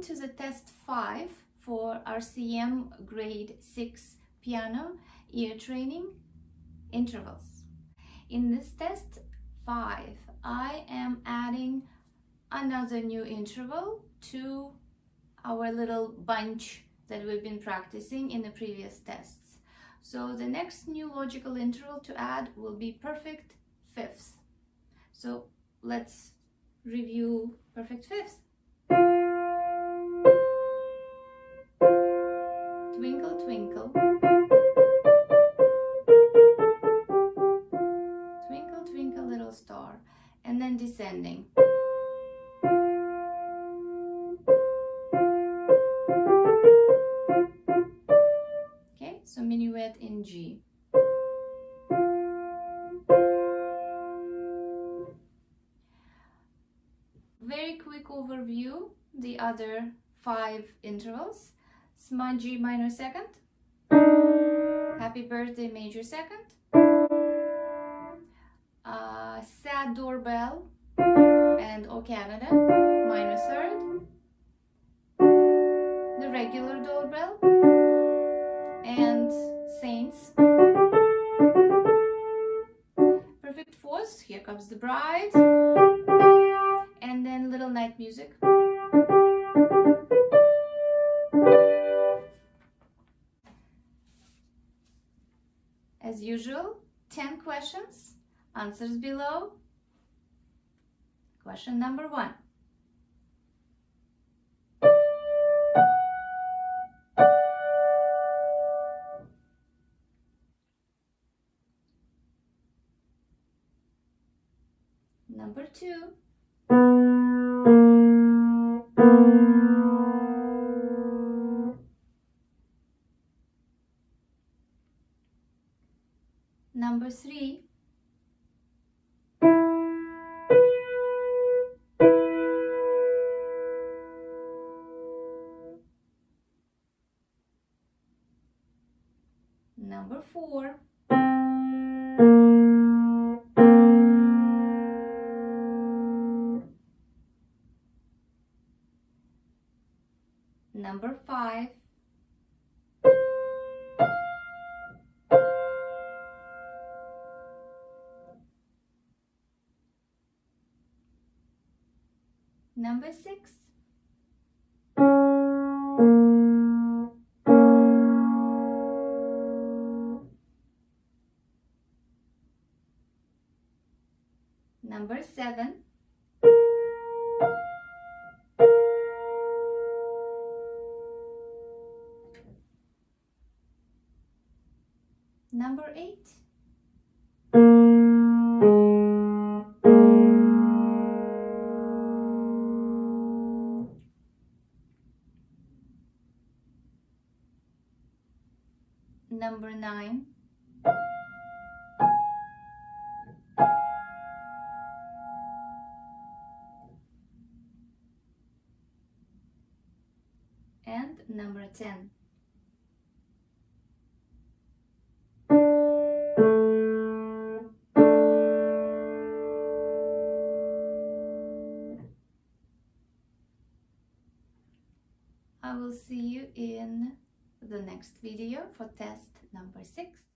to the test 5 for RCM grade 6 piano ear training intervals. In this test 5, I am adding another new interval to our little bunch that we've been practicing in the previous tests. So the next new logical interval to add will be perfect fifths. So let's review perfect fifths. Twinkle, twinkle. Twinkle, twinkle, little star. And then descending. Okay, so minuet in G. Very quick overview, the other 5 intervals. Smudgy minor second, happy birthday major second, sad doorbell and O Canada minor third, the regular doorbell and saints. Perfect fourths, here comes the bride, and then little night music. As usual, 10 questions, answers below. Question number 1. Number 2. Number 3. Number 4. Number 5. Number 6. Number 7. Number 8. Number 9. And number 10. I will see you in the next video for test number 6.